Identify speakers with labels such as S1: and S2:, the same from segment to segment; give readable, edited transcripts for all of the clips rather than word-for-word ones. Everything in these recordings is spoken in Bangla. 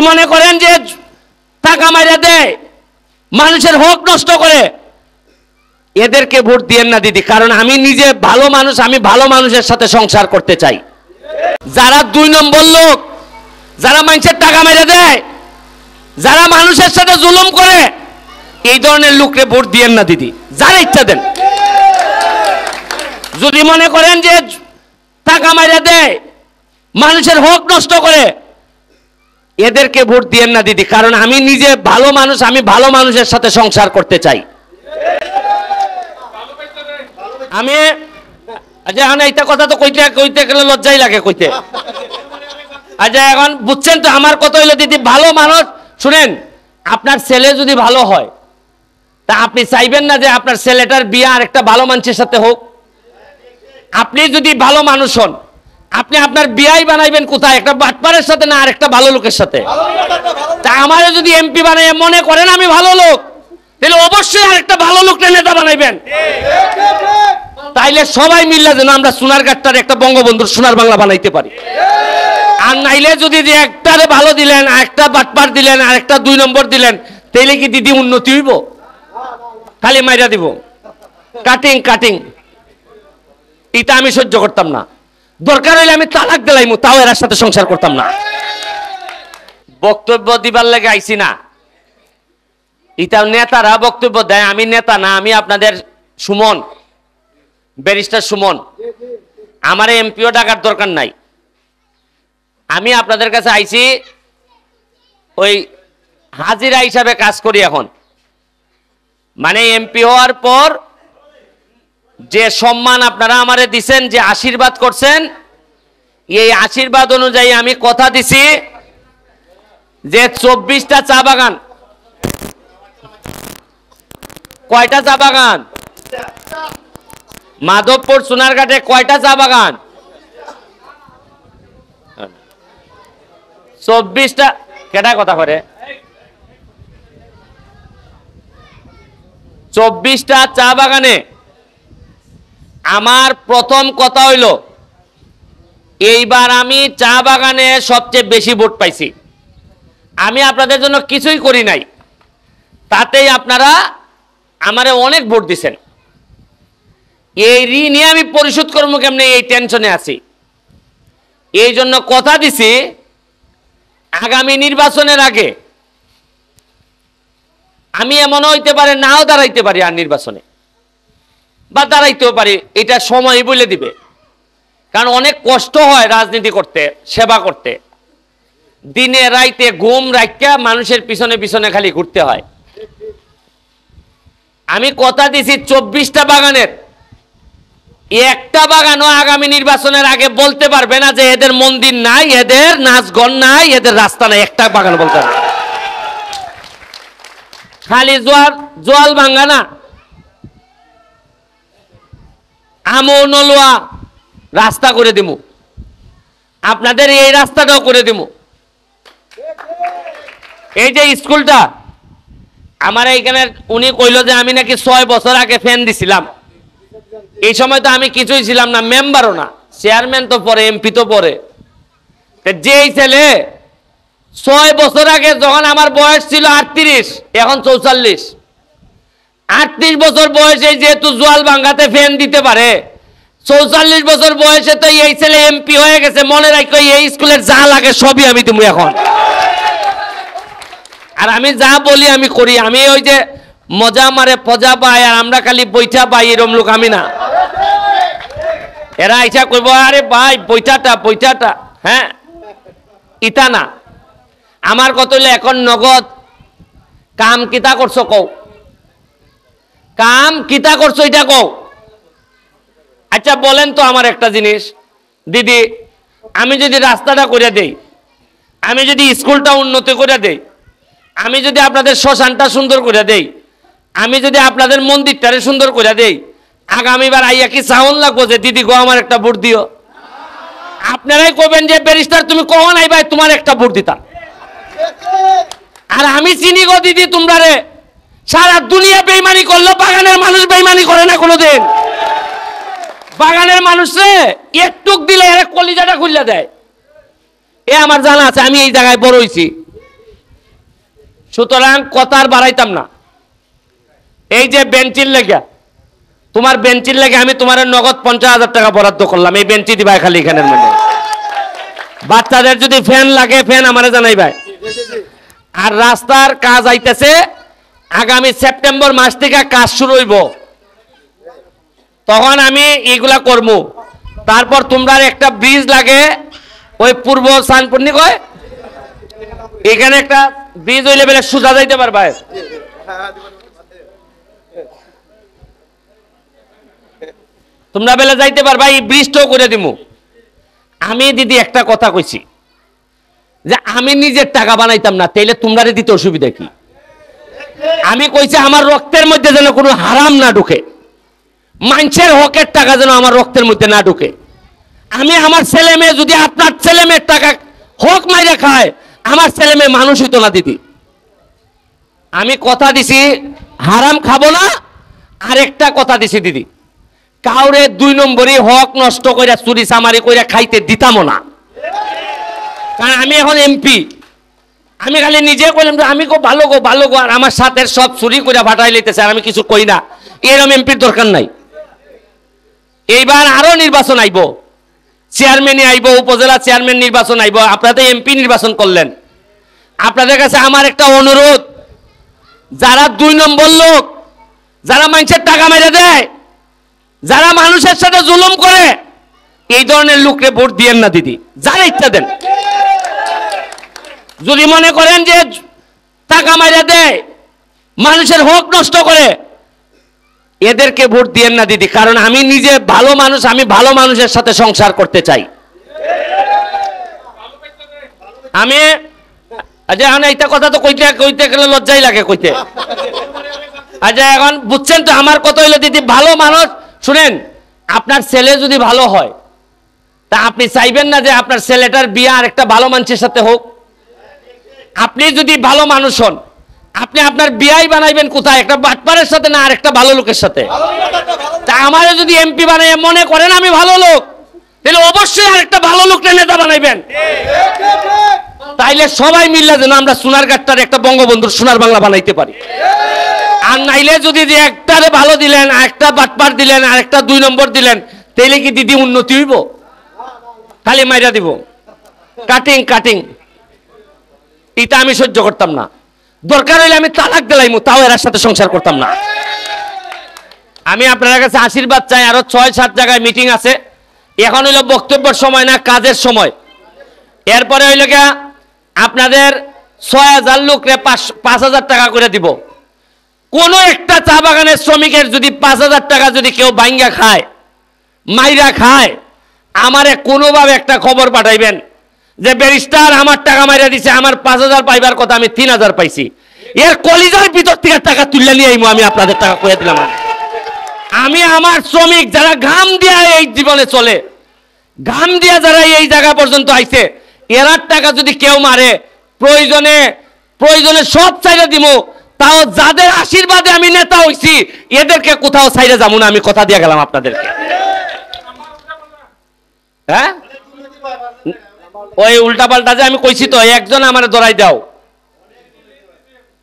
S1: মনে করেন যে টাকা মাইরা দেয়, মানুষের হক নষ্ট করে, এদেরকে ভোট দিয়েন না দিদি, কারণ আমি নিজে ভালো মানুষ, আমি ভালো মানুষের সাথে সংসার করতে চাই। যারা 2 নম্বর লোক, যারা মানুষের টাকা মেরে দেয়, যারা মানুষের সাথে জুলুম করে, এই ধরনের লোককে ভোট দিয়েন না দিদি, যারা ইচ্ছা দেন। যদি মনে করেন যে টাকা মেরে দেয়, মানুষের হক নষ্ট করে, এদেরকে ভোট দিয়েন না দিদি, কারণ আমি নিজে ভালো মানুষ, আমি ভালো মানুষের সাথে সংসার করতে চাই। আমি আচ্ছা এখন এইটা কথা তো কইতে গেলে লজ্জাই লাগে কইতে। আচ্ছা এখন বুঝছেন তো আমার কথা হইলো দিদি, ভালো মানুষ শুনেন, আপনার ছেলে যদি ভালো হয় তা আপনি চাইবেন না যে আপনার ছেলেটার বিয়ে আর একটা ভালো মানুষের সাথে হোক? আপনি যদি ভালো মানুষ হন, আপনি আপনার বিয়াই বানাইবেন কোথায়? একটা বাটপারের সাথে না আর একটা ভালো লোকের সাথে? তা আমারও যদি এমপি বানাই মনে করেন আমি ভালো লোক, তাহলে অবশ্যই আর একটা ভালো লোককে নেতা বানাইবেন। তাইলে সবাই মিললে যেন আমরা সোনারঘাটটার একটা বঙ্গবন্ধুর সোনার বাংলা বানাইতে পারি। আর নাইলে যদি যে একটারে ভালো দিলেন, একটা বাটপার দিলেন, আর একটা 2 নম্বর দিলেন, তাইলে কি দিদি উন্নতি হইব? খালি মাইরা দিব, কাটিং কাটিং। এটা আমি সহ্য করতাম না। দরকার হইলে আমি তালাক দিলাইমু, তাও এর সাথে সংসার করতাম না। বক্তব্য দিবার লাগে আইছি না, এটা নেতারা বক্তব্য দেয়, আমি নেতা না, আমি আপনাদের সুমন, ব্যারিস্টার সুমন। আমার এমপিও ডাকার দরকার নাই। আমি আপনাদের কাছে আইছি ওই হাজিরা হিসাবে কাজ করি এখন। মানে এমপি হওয়ার পর যে সম্মান আপনারা আমারে দিছেন, যে আশীর্বাদ করছেন, এই আশীর্বাদ অনুযায়ী আমি কথা দিছি যে 24টা চা বাগান। কয়টা চা বাগান? মাধবপুর সোনারঘাটে কয়টা চা বাগান? 24টা। কেটা কথা করে? 24টা চা বাগানে আমার প্রথম কথা হইল, এইবার আমি চা বাগানে সবচেয়ে বেশি ভোট পাইছি। আমি আপনাদের জন্য কিছুই করি নাই, তাতেই আপনারা আমারে অনেক ভোট দিছেন। এই ঋণ আমি পরিশোধ করবো কেমনে, এই টেনশনে আছি। এই জন্য কথা দিছি আগামী নির্বাচনের আগে আমি এমন হইতে পারে নাও দাঁড়াইতে পারি, আর নির্বাচনে বা দাঁড়াইতেও পারি, এটা সময় বলে দিবে। কারণ অনেক কষ্ট হয় রাজনীতি করতে, সেবা করতে, দিনে রাইতে ঘুম রাখা মানুষের পিছনে পিছনে খালি ঘুরতে হয়। আমি কথা দিছি 24টা বাগানের একটা বাগানও আগামী নির্বাচনের আগে বলতে পারবে না যে এদের মন্দির নাই, এদের নাচগণ নাই, এদের রাস্তা নাই। একটা বাগান বলতে পারবে। খালি জোয়াল ভাঙ্গা না, আমও নলোয়া রাস্তা করে দিব, আপনাদের এই রাস্তাটাও করে দিব। এই যে স্কুলটা আমার এইখানে, উনি কইল যে আমি নাকি 6 বছর আগে ফ্যান দিছিলাম। এই সময় তো আমি কিছুই ছিলাম না, মেম্বারও না, চেয়ারম্যান তো পরে, এমপি তো পরে। যেই ছেলে 6 বছর আগে, যখন আমার বয়স ছিল 38, এখন 44, 38 বছর বয়সে যেহেতু জোয়াল ভাঙ্গাতে ফ্যান দিতে পারে, 44 বছর বয়সে তো এই ছেলে এমপি হয়ে গেছে। মনে রাখো, এই স্কুলের যা লাগে সবই আমি দিব এখন। আর আমি যা বলি আমি করি। আমি ওই যে মজা মারে পজা পাই আর আমরা খালি বৈঠা পাই, এরম লোক আমি না। এরা আইসা কইব আরে ভাই বৈঠাটা, হ্যাঁ, ইটা না। আমার কত হইলে এখন নগদ কাম কিতা করছো কও, কাম কিতা করছো এটা কও। আচ্ছা বলেন তো আমার একটা জিনিস দিদি, আমি যদি রাস্তাটা করে দেই, আমি যদি স্কুলটা উন্নত করে দেই, আমি যদি আপনাদের শ্মশানটা সুন্দর করে দেই, আমি যদি আপনাদের মন্দিরটারে সুন্দর করে দেই, আগামীবার আইয়া কি সাউন্ড লাগবো যে দিদি গো আমার একটা ভোট দিও? আপনারাই কবেন যে ব্যারিস্টার তুমি কখন আইবাই, তোমার একটা ভোট দিতাম। আর আমি চিনি গো দিদি তোমরা রে, সারা দুনিয়া বেইমানি করলো, বাগানের মানুষ বেইমানি করে না কোনোদিন। বাগানের মানুষ রে একটুক দিলে এর কলিজাটা খুললে দেয়। এ আমার জানা আছে, আমি এই জায়গায় বড় হইছি, সুতরাং কথা আর বাড়াইতাম না। এই যে বেঞ্চির লেগে, তোমার বেঞ্চির লেগে আমি তোমার নগদ 50,000 টাকা বরাদ্দ করলাম, এই বেঞ্চি দিবাই খালি এখানের মধ্যে। বাচ্চাদের যদি ফ্যান লাগে ফ্যান আমারে জানাইবাই। আর রাস্তার কাজ আইতেছে, আগামী সেপ্টেম্বর মাস থেকে কাজ শুরু হইব, তখন আমি এগুলা করব। তারপর তোমরা একটা ব্রিজ লাগে ওই পূর্ব সানপুর্নি কয়, এখানে একটা ব্রিজ হইলে বেলে সোজা যাইতে পারবা, তোমরা বেলে যাইতে পারবা, এই ব্রিজটাও করে দিব। আমি দিদি একটা কথা কইছি যে আমি নিজের টাকা বানাইতাম না, তাইলে তোমরা দিতে অসুবিধা কি? আমি কইছি আমার রক্তের মধ্যে যেন কোনো হারাম না ঢুকে, মানুষের হকের টাকা যেন আমার রক্তের মধ্যে না ঢুকে। আমি আমার ছেলে মেয়ে যদি আপনার ছেলে মেয়ের টাকা হক মাইরে খায়, আমার ছেলে মেয়ে মানুষ হইতো না দিদি। আমি কথা দিছি হারাম খাবো না। আরেকটা কথা দিছি দিদি, কাউরে 2 নম্বরই হক নষ্ট কইরা চুরি চামারি কইরা খাইতে দিতামও না। কারণ আমি এখন এমপি, আমি খালি নিজে কইলাম যে আমি ভালো গো, আর আমার সাথে সব চুরি কইরা ভাটাই লইতেছে, আর আমি কিছু কই না। এরকম এমপির দরকার নাই। এইবার আরো নির্বাচন আইব, চেয়ারম্যান আইব, উপজেলা চেয়ারম্যান নির্বাচন আইব, আপনারা এমপি নির্বাচন করলেন। আপনাদের কাছে আমার একটা অনুরোধ, যারা 2 নম্বর লোক, যারা মানুষের টাকা মেরে দেয়, যারা মানুষের সাথে জুলুম করে, এই ধরনের লোককে ভোট দিয়েন না দিদি, যারা ইচ্ছা দেন। যদি মনে করেন যে টাকা মেরে দেয়, মানুষের হক নষ্ট করে, এদেরকে ভোট দিয়েন না দিদি। কারণ আমি নিজে ভালো মানুষ, আমি ভালো মানুষের সাথে সংসার করতে চাই। আমি আচ্ছা এখন এইটা কথা তো কইতে গেলে লজ্জাই লাগে কইতে। আচ্ছা এখন বুঝছেন তো আমার কথা হইলো দিদি, ভালো মানুষ। শুনেন, আপনার ছেলে যদি ভালো হয়, তা আপনি চাইবেন না যে আপনার ছেলেটার বিয়ে আর একটা ভালো মানুষের সাথে হোক? আপনি যদি ভালো মানুষ হন, আপনি আপনার বিয়াই বানাইবেন কোথায়? একটা বাটপারের সাথে না আর একটা ভালো লোকের সাথে? তা আমারে যদি এমপি বানাই মনে করেন আমি ভালো লোক, তাহলে অবশ্যই আর একটা ভালো লোককে নেতা বানাইবেন। তাইলে সবাই মিললে যেন আমরা সোনারঘাটটার একটা বঙ্গবন্ধুর সোনার বাংলা বানাইতে পারি। আর নাইলে যদি যে একটারে ভালো দিলেন, আর একটা বাটপার দিলেন, আর একটা 2 নম্বর দিলেন, তাইলে কি দিদি উন্নতি হইব? খালি মাইরা দিব, কাটিং। এটা আমি সহ্য করতাম না। দরকার হইলে আমি তালাক দিলাইমু, তাও এর সাথে সংসার করতাম না। আমি আপনার কাছে আশীর্বাদ চাই। আরো 6-7 জায়গায় মিটিং আছে। এখন হইলো বক্তব্যের সময় না, কাজের সময়। এরপরে হইল গিয়া আপনাদের 6,000 লোকরে 5,000 টাকা করে দিব। কোন একটা চা বাগানের শ্রমিকের যদি 5,000 টাকা যদি কেউ ভাঙ্গা খায়, মাইরা খায়, আমারে কোনোভাবে একটা খবর পাঠাইবেন যে ব্যারিস্টার আমার টাকা মাইরা দিছে, আমার 5,000 পাইবার কথা, আমি 3,000 পাইছি। এর কলিজার ভিতর থেকে টাকা তুলে নিয়ে আইমু, আমি আপনাদের টাকা কইয়া দিলাম। আমি আমার শ্রমিক যারা ঘাম দিয়া এই জীবনে চলে, ঘাম দিয়া যারা এই জায়গা পর্যন্ত আইছে, এরার টাকা যদি কেউ মারে, প্রয়োজনে সব চাইলে দিব। তাও যাদের আশীর্বাদে আমি নেতা হইছি, এদেরকে কোথাও চাইলে যাবো না, আমি কথা দিয়ে গেলাম আপনাদেরকে। হ্যাঁ, ওই উল্টা পাল্টা যে আমি কইছি তো, একজন আমার ধরাই দাও,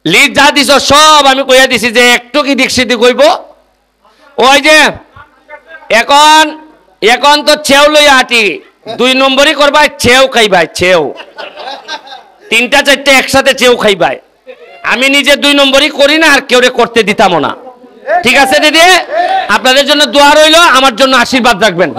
S1: লিড যা দিছ সব আমি কইয়া দিছি যে একটু কি দিক সিদ্ধি কইব। ওই যে এখন তো ছেউ লইয়া আটি, 2 নম্বরই করবাই, ছেউ খাইবাই, ছেউ 3টা-4টা একসাথে ছেউ খাইবাই। আমি নিজে 2 নম্বরই করি না, আর কেউ করতে দিতামও না। ঠিক আছে দিদি, আপনাদের জন্য দোয়া রইল, আমার জন্য আশীর্বাদ রাখবেন।